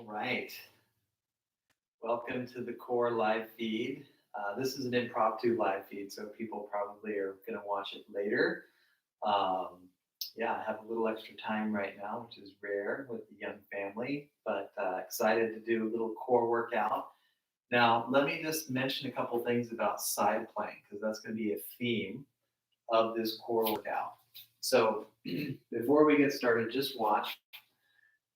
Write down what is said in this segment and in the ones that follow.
All right. Welcome to the Core live feed. This is an impromptu live feed, so people probably are going to watch it later. Um, yeah, I have a little extra time right now, which is rare with the young family, but excited to do a little core workout. Now, let me just mention a couple things about side plank, because that's going to be a theme of this core workout. So, before we get started, just watch.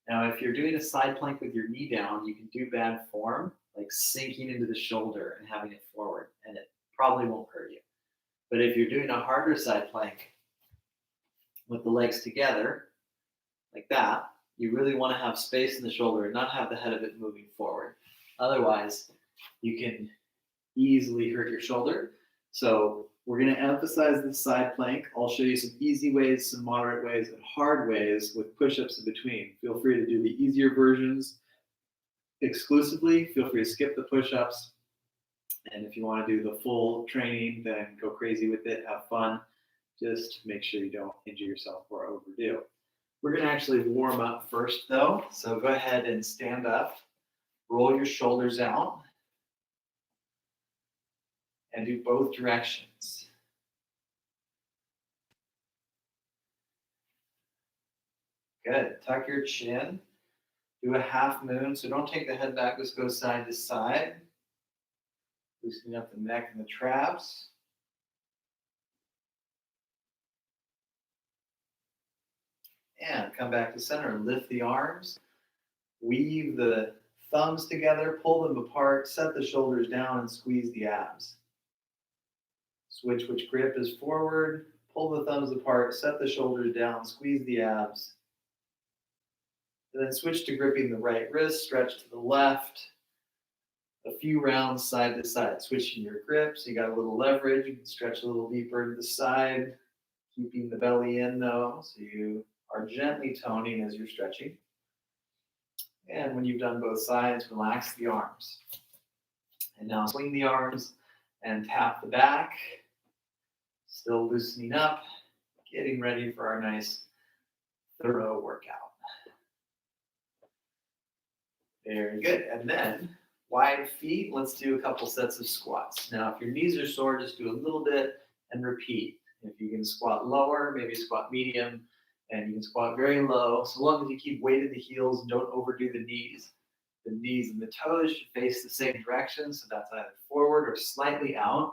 Now, if you're doing a side plank with your knee down, you can do bad form, like sinking into the shoulder and having it forward, and it probably won't hurt you. But if you're doing a harder side plank with the legs together, like that, you really want to have space in the shoulder and not have the head of it moving forward. Otherwise, you can easily hurt your shoulder. So we're going to emphasize the side plank. I'll show you some easy ways, some moderate ways, and hard ways with push-ups in between. Feel free to do the easier versions exclusively. Feel free to skip the push-ups. And if you want to do the full training, then go crazy with it, have fun. Just make sure you don't injure yourself or overdo. We're going to actually warm up first, though. So go ahead and stand up, roll your shoulders out, and do both directions. Good. Tuck your chin. Do a half moon. So don't take the head back. Just go side to side. Loosening up the neck and the traps. And come back to center. Lift the arms. Weave the thumbs together. Pull them apart. Set the shoulders down and squeeze the abs. Switch which grip is forward. Pull the thumbs apart. Set the shoulders down. Squeeze the abs. And then switch to gripping the right wrist. Stretch to the left. A few rounds side to side. Switching your grip so you got a little leverage. You can stretch a little deeper to the side. Keeping the belly in though, so you are gently toning as you're stretching. And when you've done both sides, relax the arms. And now swing the arms and tap the back. Still loosening up, getting ready for our nice, thorough workout. Very good. And then, wide feet, let's do a couple sets of squats. Now, if your knees are sore, just do a little bit and repeat. If you can squat lower, maybe squat medium, and you can squat very low, so long as you keep weight in the heels and don't overdo the knees. The knees and the toes should face the same direction, so that's either forward or slightly out.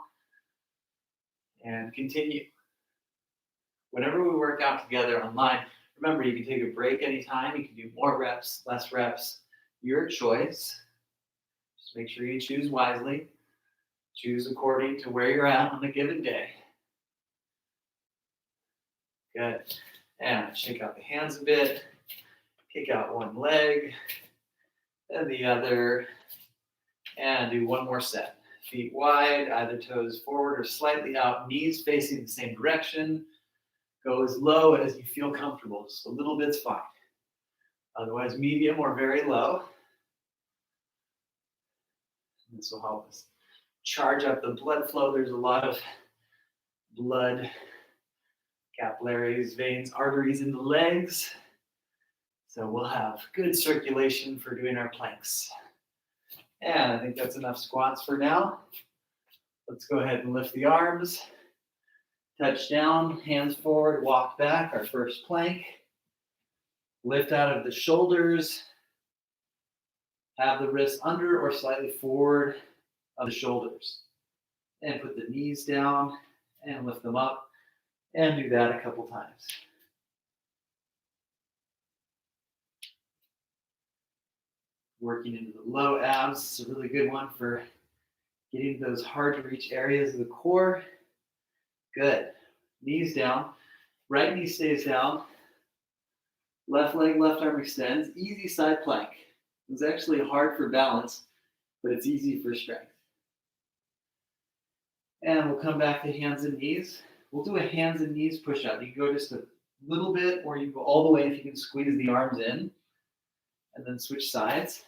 And continue. Whenever we work out together online, remember you can take a break anytime. You can do more reps, less reps, your choice. Just make sure you choose wisely. Choose according to where you're at on a given day. Good. And shake out the hands a bit. Kick out one leg, then the other, and do one more set. Feet wide, either toes forward or slightly out, knees facing the same direction. Go as low as you feel comfortable. Just a little bit's fine. Otherwise, medium or very low. This will help us charge up the blood flow. There's a lot of blood, capillaries, veins, arteries in the legs. So we'll have good circulation for doing our planks. And I think that's enough squats for now. Let's go ahead and lift the arms. Touch down, hands forward, walk back, our first plank. Lift out of the shoulders. Have the wrists under or slightly forward of the shoulders. And put the knees down and lift them up. And do that a couple times. Working into the low abs. It's a really good one for getting those hard to reach areas of the core. Good. Knees down. Right knee stays down. Left leg, left arm extends. Easy side plank. It's actually hard for balance, but it's easy for strength. And we'll come back to hands and knees. We'll do a hands and knees push-up. You can go just a little bit, or you can go all the way if you can squeeze the arms in, and then switch sides.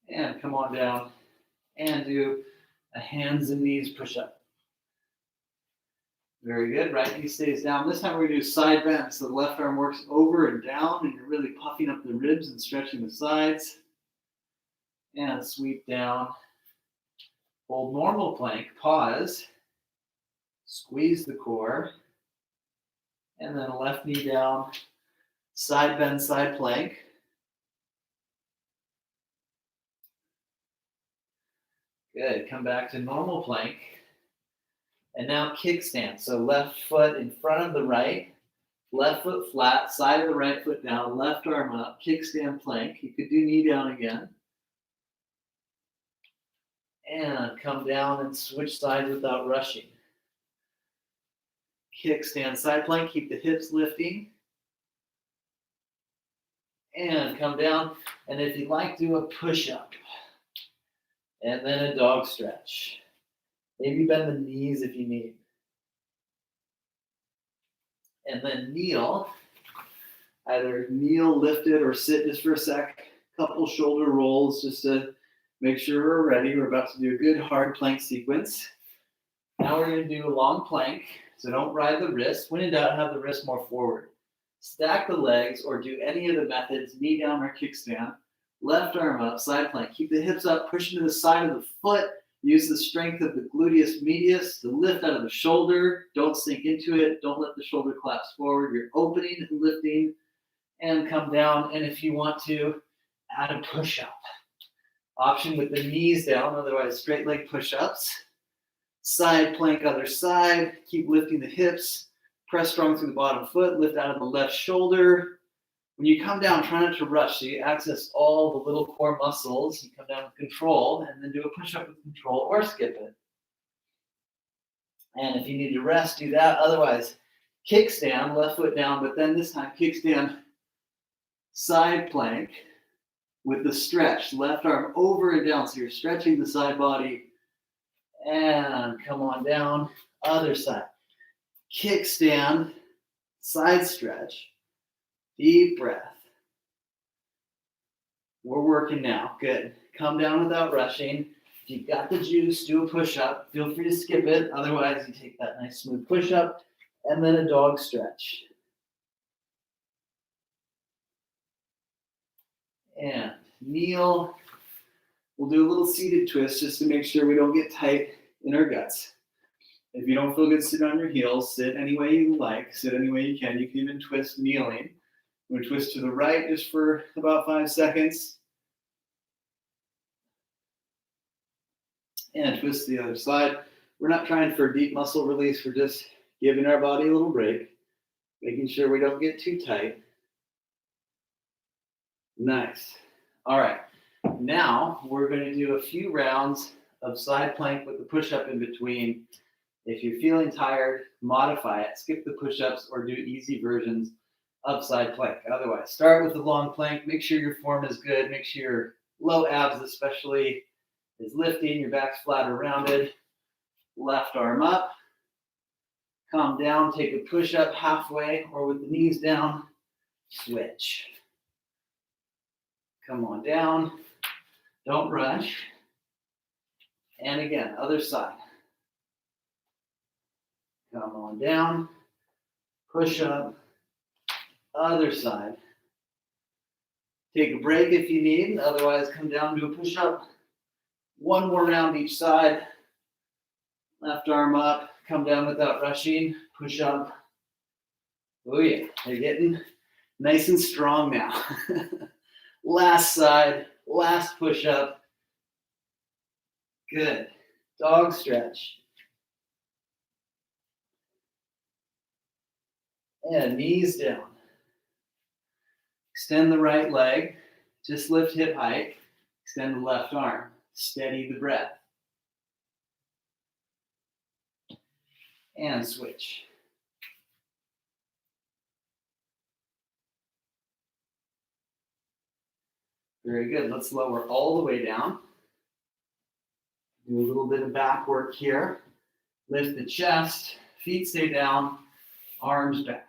And come on down and do a hands and knees push-up. Very good. Right knee stays down. This time we're going to do side bend. So the left arm works over and down, and you're really puffing up the ribs and stretching the sides. And sweep down. Hold normal plank. Pause. Squeeze the core. And then left knee down. Side bend, side plank. Good. Come back to normal plank. And now kickstand. So left foot in front of the right. Left foot flat, side of the right foot down, left arm up, kickstand plank. You could do knee down again. And come down and switch sides without rushing. Kickstand side plank, keep the hips lifting. And come down, and if you like, do a push-up. And then a dog stretch. Maybe bend the knees if you need. And then kneel. Either kneel, lift it, or sit just for a sec. Couple shoulder rolls just to make sure we're ready. We're about to do a good hard plank sequence. Now we're going to do a long plank. So don't ride the wrist. When in doubt, have the wrist more forward. Stack the legs or do any of the methods. Knee down or kickstand. Left arm up, side plank. Keep the hips up, push into the side of the foot. Use the strength of the gluteus medius to lift out of the shoulder. Don't sink into it. Don't let the shoulder collapse forward. You're opening and lifting and come down. And if you want to, add a push-up. Option with the knees down, otherwise straight leg push-ups. Side plank, other side. Keep lifting the hips. Press strong through the bottom foot. Lift out of the left shoulder. When you come down, try not to rush. So you access all the little core muscles. You come down with control and then do a push-up with control or skip it. And if you need to rest, do that. Otherwise, kickstand, left foot down, but then this time kickstand, side plank with the stretch. Left arm over and down. So you're stretching the side body. And come on down. Other side. Kickstand, side stretch. Deep breath. We're working now. Good. Come down without rushing. If you've got the juice, do a push-up. Feel free to skip it. Otherwise, you take that nice smooth push-up and then a dog stretch. And kneel. We'll do a little seated twist just to make sure we don't get tight in our guts. If you don't feel good sitting on your heels, sit any way you like. Sit any way you can. You can even twist kneeling. We're going to twist to the right just for about 5 seconds. And twist to the other side. We're not trying for deep muscle release. We're just giving our body a little break, making sure we don't get too tight. Nice. All right. Now we're going to do a few rounds of side plank with the push-up in between. If you're feeling tired, modify it. Skip the push-ups or do easy versions of side plank. Otherwise, start with the long plank. Make sure your form is good. Make sure your low abs especially is lifting. Your back's flat or rounded. Left arm up. Come down. Take a push-up halfway or with the knees down. Switch. Come on down. Don't rush. And again, other side. Come on down. Push up. Other side. Take a break if you need. Otherwise, come down, do a push-up. One more round each side. Left arm up. Come down without rushing. Push up. Oh yeah, they're getting nice and strong now. Last side. Last push-up. Good. Dog stretch. And knees down. Extend the right leg. Just lift hip height. Extend the left arm. Steady the breath. And switch. Very good. Let's lower all the way down. Do a little bit of back work here. Lift the chest. Feet stay down. Arms back.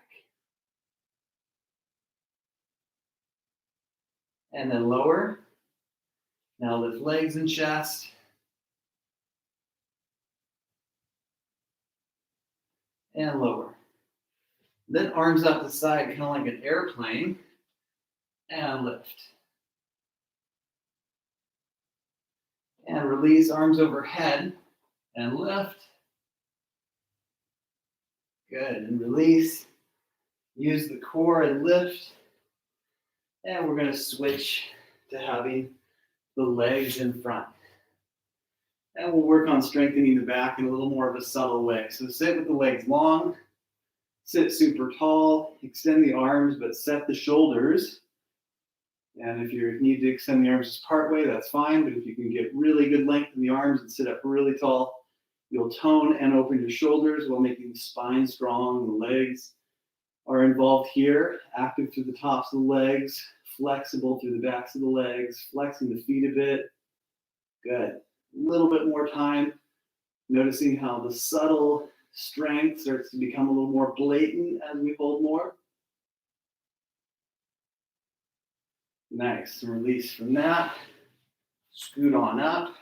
And then lower. Now lift legs and chest. and lower. Then arms out the side, kind of like an airplane, and lift. And release, arms overhead, and lift. Good, and release. Use the core and lift. And we're going to switch to having the legs in front. And we'll work on strengthening the back in a little more of a subtle way. So sit with the legs long, sit super tall, extend the arms, but set the shoulders. And if you need to extend the arms just part way, that's fine. But if you can get really good length in the arms and sit up really tall, you'll tone and open your shoulders while making the spine strong. The legs are involved here, active through the tops of the legs, flexible through the backs of the legs, flexing the feet a bit. Good. A little bit more time, noticing how the subtle strength starts to become a little more blatant as we hold more. Nice, and release from that. Scoot on up,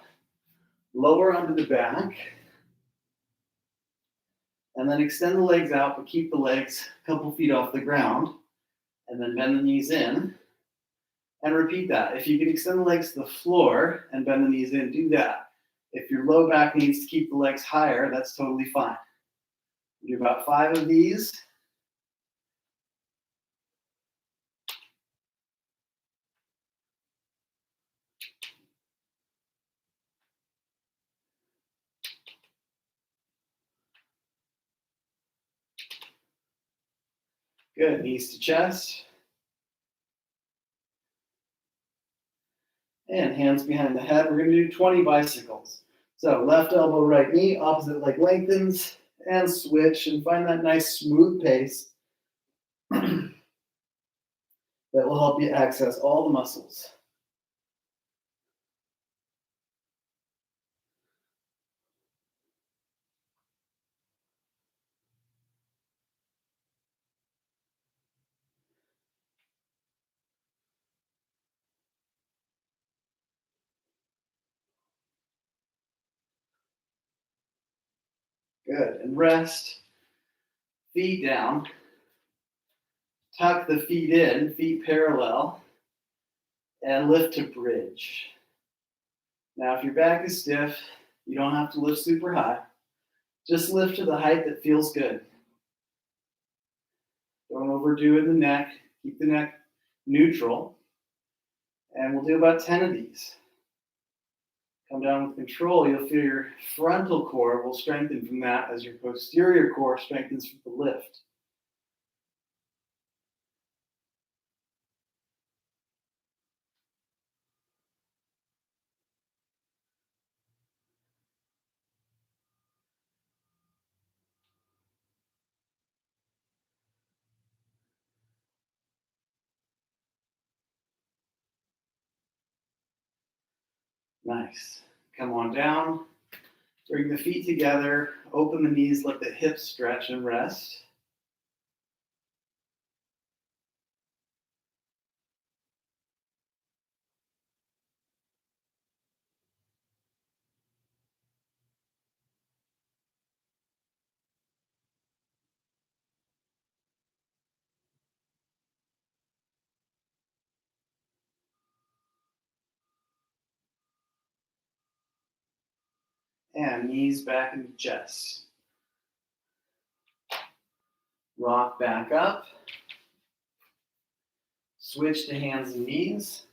lower onto the back, and then extend the legs out, but keep the legs a couple feet off the ground, and then bend the knees in, and repeat that. If you can extend the legs to the floor and bend the knees in, do that. If your low back needs to keep the legs higher, that's totally fine. Do about 5 of these. Good, knees to chest. And hands behind the head. We're going to do 20 bicycles. So left elbow, right knee, opposite leg lengthens, and switch, and find that nice smooth pace that will help you access all the muscles. Good, and rest, feet down, tuck the feet in, feet parallel, and lift to bridge. Now, if your back is stiff, you don't have to lift super high. Just lift to the height that feels good. Don't overdo in the neck. Keep the neck neutral. And we'll do about 10 of these. Come down with control. You'll feel your frontal core will strengthen from that as your posterior core strengthens from the lift. Nice. Come on down. Bring the feet together. Open the knees, let the hips stretch and rest. And knees back into chest. Rock back up. Switch to hands and knees.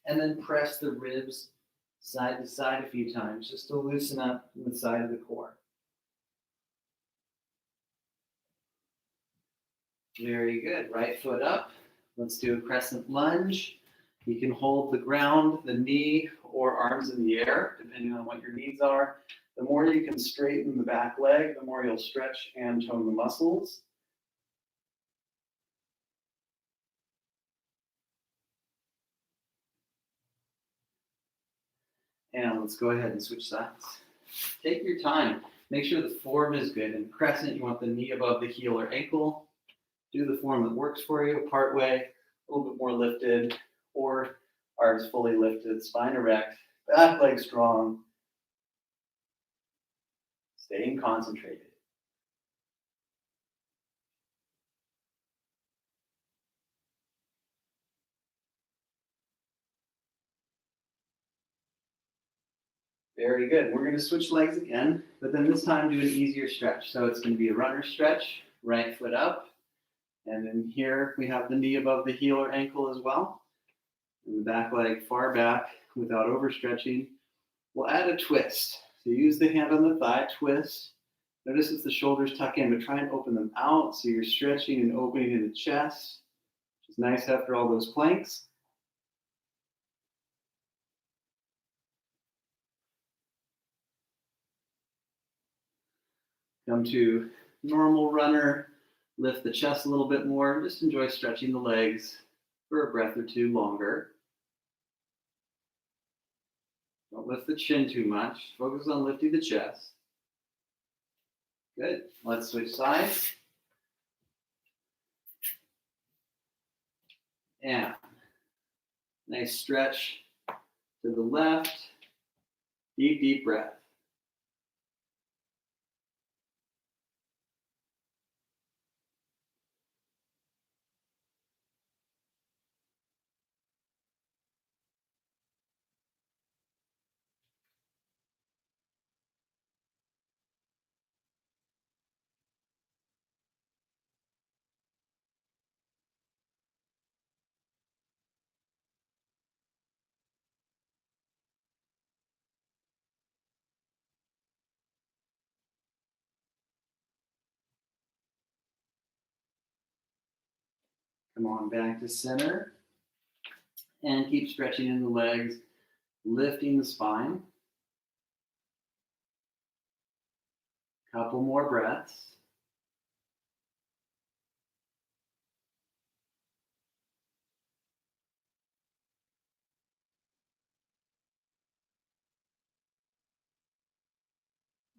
And then press the ribs side to side a few times, just to loosen up the side of the core. Very good. Right foot up. Let's do a crescent lunge. You can hold the ground, the knee, or arms in the air, depending on what your needs are. The more you can straighten the back leg, the more you'll stretch and tone the muscles. And let's go ahead and switch sides. Take your time. Make sure the form is good. In crescent, you want the knee above the heel or ankle. Do the form that works for you, part way, a little bit more lifted, or arms fully lifted, spine erect, back leg strong. Staying concentrated. Very good. We're going to switch legs again, but then this time do an easier stretch. So it's going to be a runner stretch, right foot up. And then here we have the knee above the heel or ankle as well. And the back leg far back without overstretching. We'll add a twist. So use the hand on the thigh, twist. Notice if the shoulders tuck in, but try and open them out so you're stretching and opening in the chest, which is nice after all those planks. Come to normal runner, lift the chest a little bit more, just enjoy stretching the legs for a breath or two longer. Don't lift the chin too much, focus on lifting the chest. Good, let's switch sides. And nice stretch to the left, deep, deep breath. Come on back to center. And keep stretching in the legs, lifting the spine. Couple more breaths.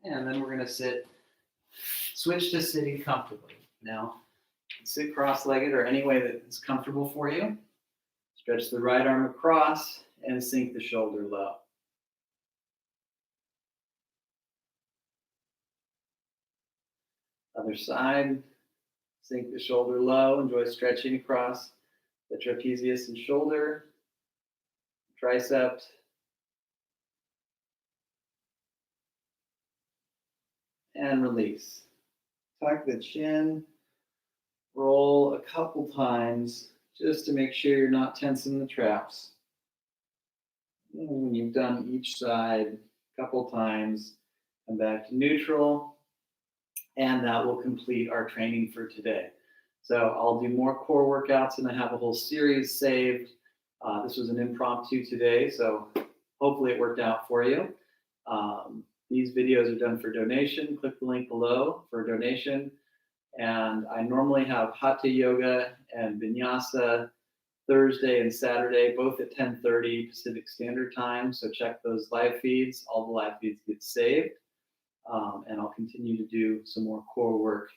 And then we're going to switch to sitting comfortably. Now, sit cross-legged or any way that is comfortable for you. Stretch the right arm across and sink the shoulder low. Other side, sink the shoulder low. Enjoy stretching across the trapezius and shoulder, triceps. And release. Tuck the chin, roll a couple times just to make sure you're not tensing the traps. And when you've done each side a couple times, come back to neutral, and that will complete our training for today. So I'll do more core workouts, and I have a whole series saved. This was an impromptu today, so hopefully it worked out for you. These videos are done for donation. Click the link below for a donation. And I normally have Hatha Yoga and Vinyasa Thursday and Saturday, both at 10:30 Pacific Standard Time. So check those live feeds. All the live feeds get saved. And I'll continue to do some more core work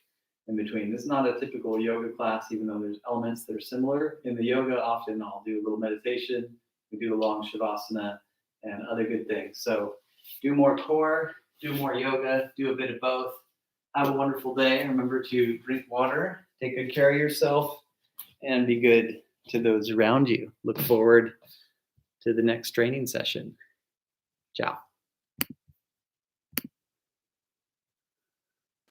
in between. This is not a typical yoga class, even though there's elements that are similar. In the yoga, often I'll do a little meditation. We do a long Shavasana and other good things. So do more core, do more yoga, do a bit of both. Have a wonderful day. Remember to drink water, take good care of yourself, and be good to those around you. Look forward to the next training session. Ciao.